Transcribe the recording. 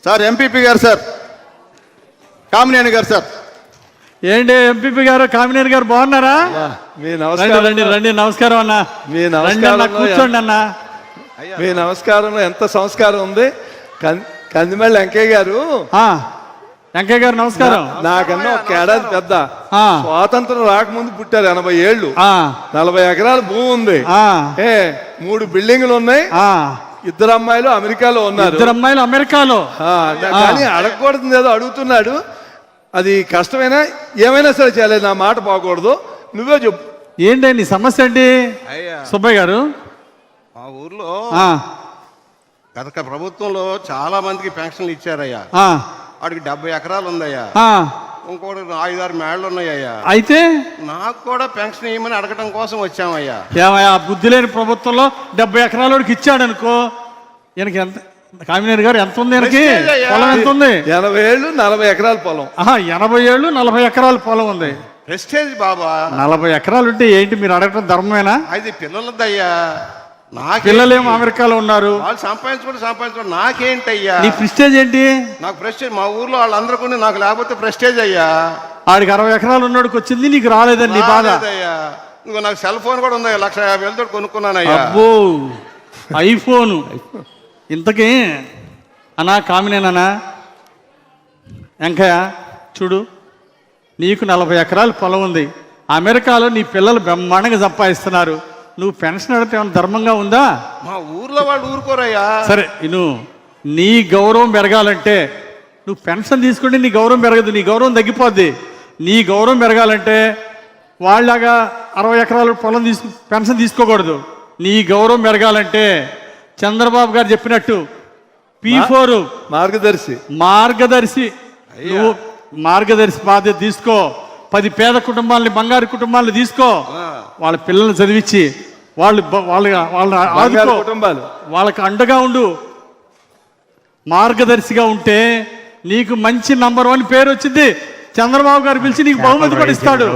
Sir MPP గారు sir, Kamineni గారు sir. ఏంటి ఎంపీపీ గారు, కామినేని గారు బాగున్నారా? మీ నమస్కారం. రండి రండి, నమస్కారం అన్న. మీ నమస్కారం. కూర్చోండి అన్న. మీ నమస్కారంలో ఎంత సంస్కారం ఉంది. కందిమల్లి వెంకయ్య గారు. వెంకయ్య గారు నమస్కారం. నాకన్నా ఒక ఏడాది పెద్ద. స్వాతంత్రం రాకముందు పుట్టారు. 80 ఏళ్ళు. 40 ఎకరాల భూమి ఉంది. 3 బిల్డింగ్లు ఉన్నాయి. 2 అమ్మాయిలు అమెరికాలో ఉన్నారు. 2 అమ్మాయిలు అమెరికాలో. కానీ అడగకూడదు ఏదో అడుగుతున్నాడు. అది కష్టమైనా ఏమైనా సరే చేయలేదు. నా మాట పోకూడదు. నువ్వే చెప్పు. ఏంటి నీ సమస్య ఏంటి సుబ్బయ్య గారు? మా ఊర్లో గత ప్రభుత్వంలో చాలా మందికి పెన్షన్లు ఇచ్చారయ్యా. వాడికి 70 ఎకరాలు ఉందయ్యా. ఇంకోటి 5-6 మేళ్ళు ఉన్నాయ్యా. అయితే నాకు కూడా పెన్షన్ ఇవ్వమని అడగటం కోసం వచ్చామయ్యా. ఏమయ్యా, బుద్ధి లేని ప్రభుత్వంలో 70 ఎకరాలకి ఇచ్చాడు అనుకో. ఈయనకి ఎంత, కామినేని గారు ఎంత ఉంది? పొలం ఎంత ఉంది? 80 ఏళ్ళు 40 ఎకరాల పొలం. 80 ఏళ్ళు 40 ఎకరాల పొలం ఉంది. ప్రెస్టేజ్ బాబా. 40 ఎకరాలు ఉంటే ఏంటి మీరు అడగటం ధర్మమేనా? అది పిల్లలదయ్యా. నాకు పిల్లలేమో అమెరికాలో ఉన్నారు. వాళ్ళు సంపాదించుకోండి నాకేంటయ్యా? నీ ప్రెస్టేజ్ ఏంటి? నాకు ప్రెస్టేజ్ మా ఊర్లో వాళ్ళందరికీ నాకు లేకపోతే ప్రెస్టేజ్ అయ్యా. ఆడికి 60 ఎకరాలు ఉన్నోడికి వచ్చింది, నీకు రాలేదని నీ బాధ. ఇంకో నాకు సెల్ ఫోన్ కూడా ఉంది. 1,50,000 కొనుక్కున్నానయ్యా. అబ్బో, ఐఫోను. ఇంతకీ అన్నా కామినేనా వెంకయ్య చూడు, నీకు 40 ఎకరాల పొలం ఉంది. అమెరికాలో నీ పిల్లలు బ్రహ్మాండంగా సంపాదిస్తున్నారు. నువ్వు పెన్షన్ అడిగితే ఏమైనా ధర్మంగా ఉందా? మా ఊర్లో వాళ్ళు ఊరుకోరయ్యా. సరే నీ గౌరవం పెరగాలంటే నువ్వు పెన్షన్ తీసుకుంటే నీ గౌరవం పెరగదు, నీ గౌరవం తగ్గిపోద్ది. నీ గౌరవం పెరగాలంటే వాళ్ళలాగా 60 ఎకరాల పొలం పెన్షన్ తీసుకోకూడదు. నీ గౌరవం పెరగాలంటే చంద్రబాబు గారు చెప్పినట్టు P4 మార్గదర్శి నువ్వు మార్గదర్శి బాధ్యత తీసుకో. 10 పేద కుటుంబాలని, బంగారు కుటుంబాలను తీసుకో. వాళ్ళ పిల్లల్ని చదివించి వాళ్ళని ఆదుకో, వాళ్ళకి అండగా ఉండు. మార్గదర్శిగా ఉంటే నీకు మంచి నంబర్ 1 పేరు వచ్చింది. చంద్రబాబు గారు పిలిచి నీకు బహుమతి కూడా ఇస్తాడు.